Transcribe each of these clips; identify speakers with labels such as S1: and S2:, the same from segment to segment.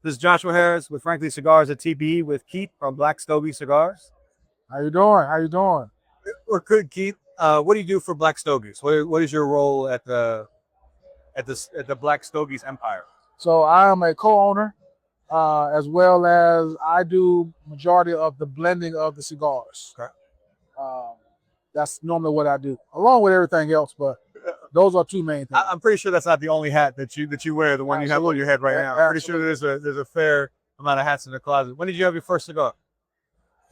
S1: This is Joshua Harris with Frankly Cigars at TPE with Keith from Black Stogies Cigars.
S2: How you doing? How you doing?
S1: We're good, Keith. What do you do for Black Stogies? What is your role at the Black Stogies empire?
S2: So I am a co-owner, as well as I do majority of the blending of the cigars.
S1: Okay.
S2: Um, that's normally what I do, along with everything else. But those are two main things.
S1: I'm pretty sure that's not the only hat that you wear. The one you have on your head right now. I'm pretty sure there's a fair amount of hats in the closet. When did you have your first cigar?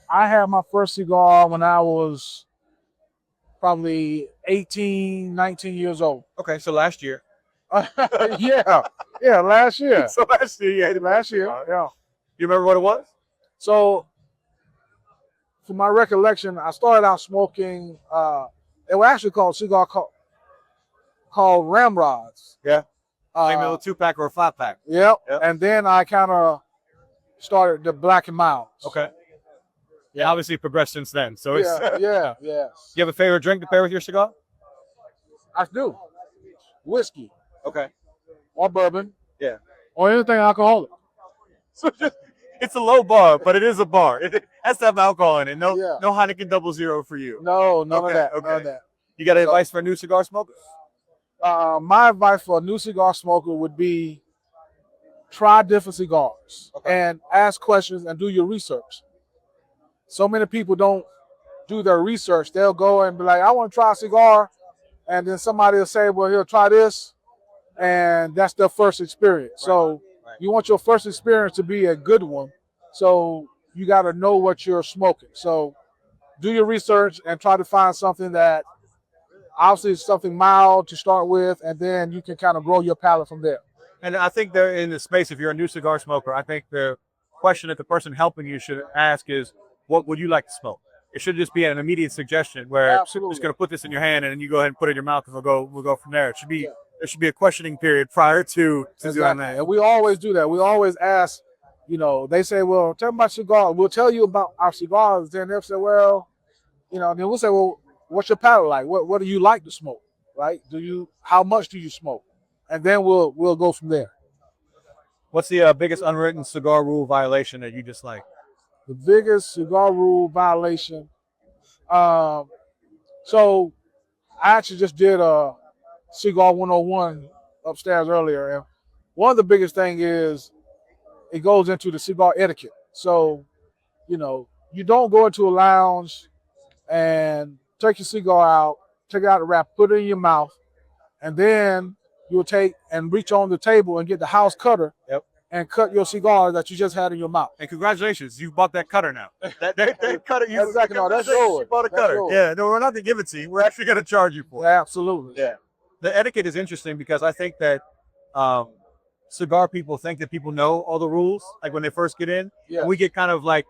S2: I had my first cigar when I was probably 18, 19 years old.
S1: Okay, so last year.
S2: yeah, last year.
S1: So last year, you had
S2: Last year, yeah.
S1: You remember what it was?
S2: So, from my recollection, I started out smoking. It was actually called called Ramrods.
S1: Yeah. Like a little 2-pack or a 5-pack.
S2: Yep.
S1: Yep.
S2: And then I kind of started the Black and Milds.
S1: Okay. Yeah, obviously progressed since then. So it's
S2: yes.
S1: You have a favorite drink to pair with your cigar?
S2: I do. Whiskey
S1: Okay.
S2: or bourbon.
S1: Yeah.
S2: Or anything alcoholic.
S1: So it's a low bar, but it is a bar. It has to have alcohol in it. No Heineken 00 for you.
S2: No, none of that.
S1: Okay.
S2: None of that.
S1: You got advice for a new cigar smoker?
S2: My advice for a new cigar smoker would be try different cigars and ask questions and do your research. So many people don't do their research. They'll go and be like, I want to try a cigar. And then somebody will say, well, he'll try this. And that's their first experience. So you want your first experience to be a good one. So you got to know what you're smoking. So do your research and try to find something that obviously is something mild to start with. And then you can kind of grow your palate from there.
S1: And I think they're in the space, if you're a new cigar smoker, I think the question that the person helping you should ask is, what would you like to smoke? It should just be an immediate suggestion where
S2: Absolutely.
S1: I'm just going to put this in your hand and then you go ahead and put it in your mouth and we'll go from there. It should be There should be a questioning period prior to doing that.
S2: And we always do that. We always ask, they say, well, tell me about cigars. We'll tell you about our cigars. Then they'll say, well, then we'll say, well, what's your palate like? What do you like to smoke? Right? How much do you smoke? And then we'll go from there.
S1: What's the biggest unwritten cigar rule violation that you dislike?
S2: The biggest cigar rule violation. So I actually just did a Cigar 101 upstairs earlier. And one of the biggest things is it goes into the cigar etiquette. So, you don't go into a lounge and take your cigar out, take it out the wrap, put it in your mouth, and then you'll take and reach on the table and get the house cutter and cut your cigar that you just had in your mouth.
S1: And congratulations, you bought that cutter now. That cutter,
S2: that's exactly, no, that's yours.
S1: You bought a cutter. Yeah, no, we're not going to give it to you. We're actually going to charge you for it.
S2: Absolutely.
S1: Yeah. The etiquette is interesting because I think that cigar people think that people know all the rules, like when they first get in.
S2: Yeah.
S1: And we get kind of like,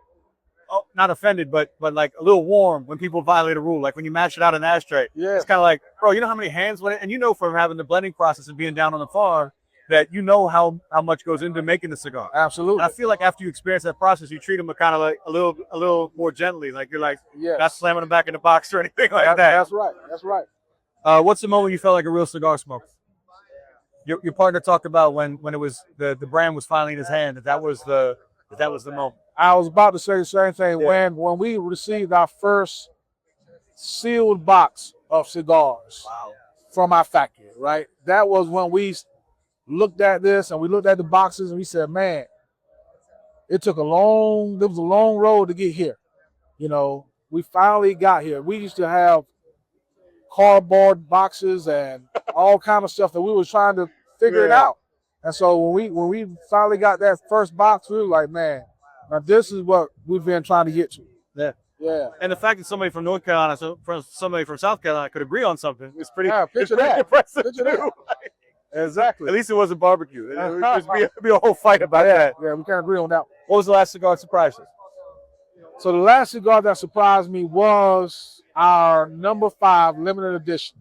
S1: not offended, but like a little warm when people violate a rule. Like when you mash it out in an ashtray.
S2: Yeah.
S1: It's kind of like, bro, you know how many hands went in? And you know from having the blending process and being down on the farm that you know how much goes into making the cigar.
S2: Absolutely.
S1: And I feel like after you experience that process, you treat them kind of like a little more gently. Like you're like, not slamming them back in the box or anything like that.
S2: That's right. That's right.
S1: What's the moment you felt like a real cigar smoker? Your partner talked about when it was the brand was finally in his hand, that was the moment.
S2: I was about to say the same thing. Yeah. When we received our first sealed box of cigars from our factory, right? That was when we looked at this and we looked at the boxes and we said, man, there was a long road to get here. We finally got here. We used to have cardboard boxes and all kind of stuff that we was trying to figure it out. And so when we finally got that first box, we were like, man, now this is what we've been trying to get to.
S1: Yeah.
S2: Yeah.
S1: And the fact that somebody from North Carolina, somebody from South Carolina could agree on something is pretty,
S2: picture
S1: pretty
S2: that.
S1: impressive.
S2: Picture that.
S1: Exactly. At least it wasn't barbecue. It would be a whole fight about that.
S2: Yeah, we can't agree on that.
S1: What was the last cigar that surprised you?
S2: So the last cigar that surprised me was our number 5 limited edition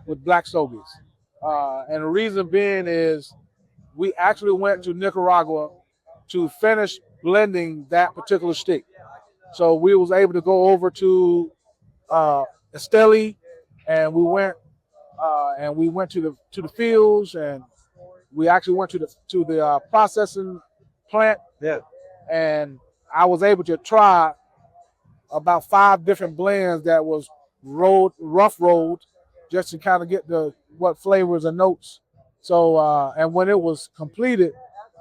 S2: with Black Stogies. And the reason being is we actually went to Nicaragua to finish blending that particular stick. So we was able to go over to Esteli, and we went to the fields, and we actually went to the processing plant.
S1: Yeah.
S2: And I was able to try about 5 different blends that was rough rolled, just to kind of get what flavors and notes. So and when it was completed,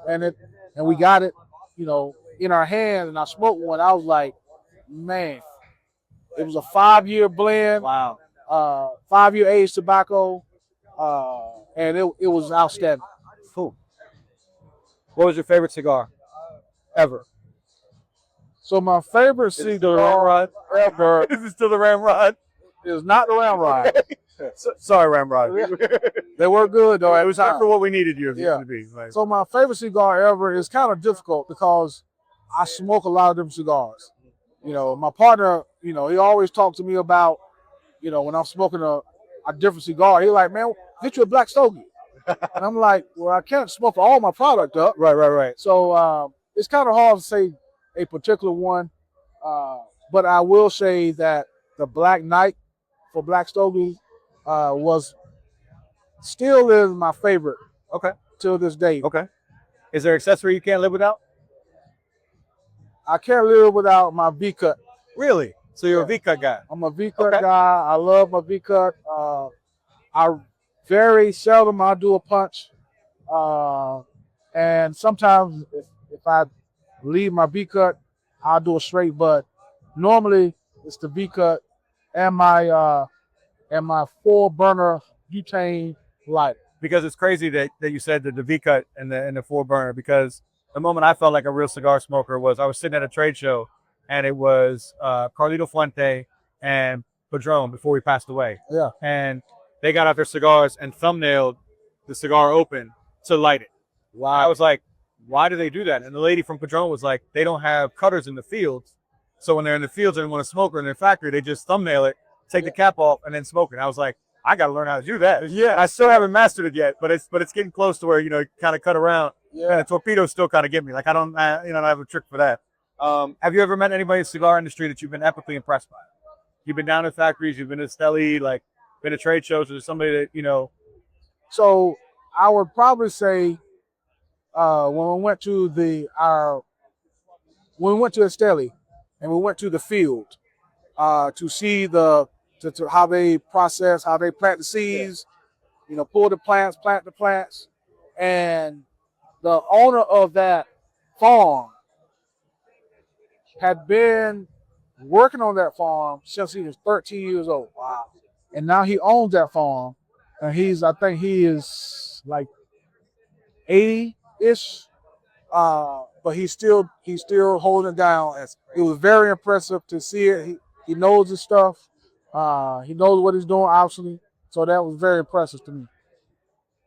S2: and we got it, in our hands, and I smoked one, I was like, man, it was a 5-year blend.
S1: Wow.
S2: 5-year aged tobacco, and it was outstanding.
S1: Cool. What was your favorite cigar ever?
S2: So my favorite
S1: Is it still the
S2: cigar
S1: Ramrod?
S2: ever
S1: Is it still the Ramrod?
S2: is not the Ramrod.
S1: Sorry, Ramrod.
S2: They were good though.
S1: It was after what we needed you
S2: Yeah.
S1: to be. Like,
S2: So my favorite cigar ever is kind of difficult because I smoke a lot of different cigars. My partner, he always talks to me about, when I'm smoking a different cigar, he's like, man, get you a Black Stogie. And I'm like, well, I can't smoke all my product up.
S1: right.
S2: So it's kind of hard to say a particular one. But I will say that the Black Knight for Black Stogies still is my favorite.
S1: Okay.
S2: Till this day.
S1: Okay. Is there accessory you can't live without?
S2: I can't live without my V-cut.
S1: Really? So you're a V-cut guy?
S2: I'm a V-cut guy. I love my V-cut. I very seldom I do a punch. And sometimes if I leave my V-cut, I'll do a straight, but normally it's the V-cut and my 4-burner butane lighter.
S1: Because it's crazy that you said the V-cut and the 4-burner, because the moment I felt like a real cigar smoker was I was sitting at a trade show, and it was Carlito Fuente and Padron before he passed away.
S2: Yeah.
S1: And they got out their cigars and thumbnailed the cigar open to light it.
S2: Wow.
S1: I was like, why do they do that? And the lady from Padron was like, they don't have cutters in the fields. So when they're in the fields and want to smoke, or in their factory, they just thumbnail it, take the cap off, and then smoke it. I was like, I got to learn how to do that.
S2: Yeah.
S1: I still haven't mastered it yet, but it's getting close to where, kind of cut around.
S2: Yeah.
S1: And the torpedoes still kind of get me. Like, I don't have a trick for that. Have you ever met anybody in the cigar industry that you've been epically impressed by? You've been down to factories, you've been to Steli, like, been to trade shows, or somebody that,
S2: So I would probably say when we went to Esteli and we went to the field to see to how they process, how they plant the seeds, pull the plants, plant the plants, and the owner of that farm had been working on that farm since he was 13 years old. Wow. And now he owns that farm, and I think he is like 80-ish, but he's still holding it down. It was very impressive to see it. He knows his stuff. He knows what he's doing, obviously. So that was very impressive to me.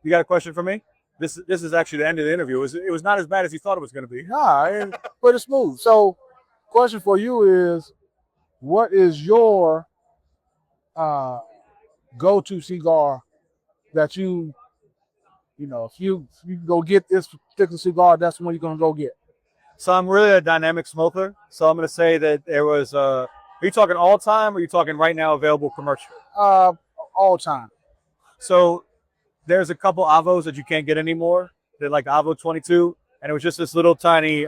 S1: You got a question for me? This is actually the end of the interview. It was not as bad as you thought it was going to be.
S2: Nah, it's pretty smooth. So, question for you is, what is your go-to cigar that if you go get this particular cigar, that's the one you're gonna go get?
S1: So I'm really a dynamic smoker. So I'm going to say that there was. Are you talking all time, or are you talking right now available commercial?
S2: All time.
S1: So there's a couple Avos that you can't get anymore. They're like the Avo 22, and it was just this little tiny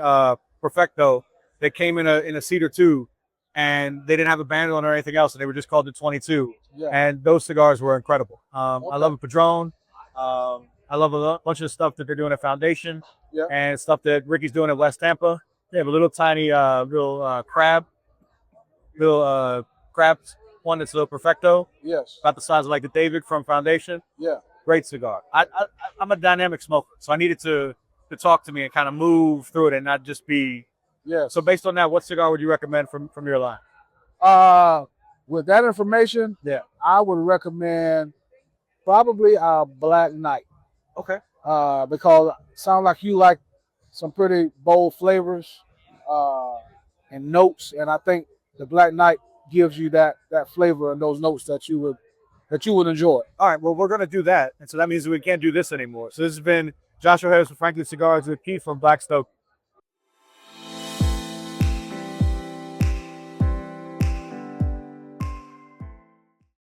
S1: Perfecto that came in a Cedar 2, and they didn't have a band on or anything else, and they were just called the 22.
S2: Yeah.
S1: And those cigars were incredible.
S2: Okay.
S1: I love a Padron. I love a bunch of stuff that they're doing at Foundation, and stuff that Ricky's doing at West Tampa. They have a little tiny crab one that's a little Perfecto.
S2: Yes.
S1: About the size of like the David from Foundation.
S2: Yeah.
S1: Great cigar. I'm a dynamic smoker, so I needed to talk to me and kind of move through it and not just be.
S2: Yes.
S1: So based on that, what cigar would you recommend from your line?
S2: With that information, I would recommend probably a Black Knight.
S1: Okay.
S2: Because it sounds like you like some pretty bold flavors and notes, and I think the Black Knight gives you that flavor and those notes that you would enjoy.
S1: All right, well, we're going to do that, and so that means we can't do this anymore. So this has been Joshua Harris with Franklin Cigars with Keith from Black Stogies.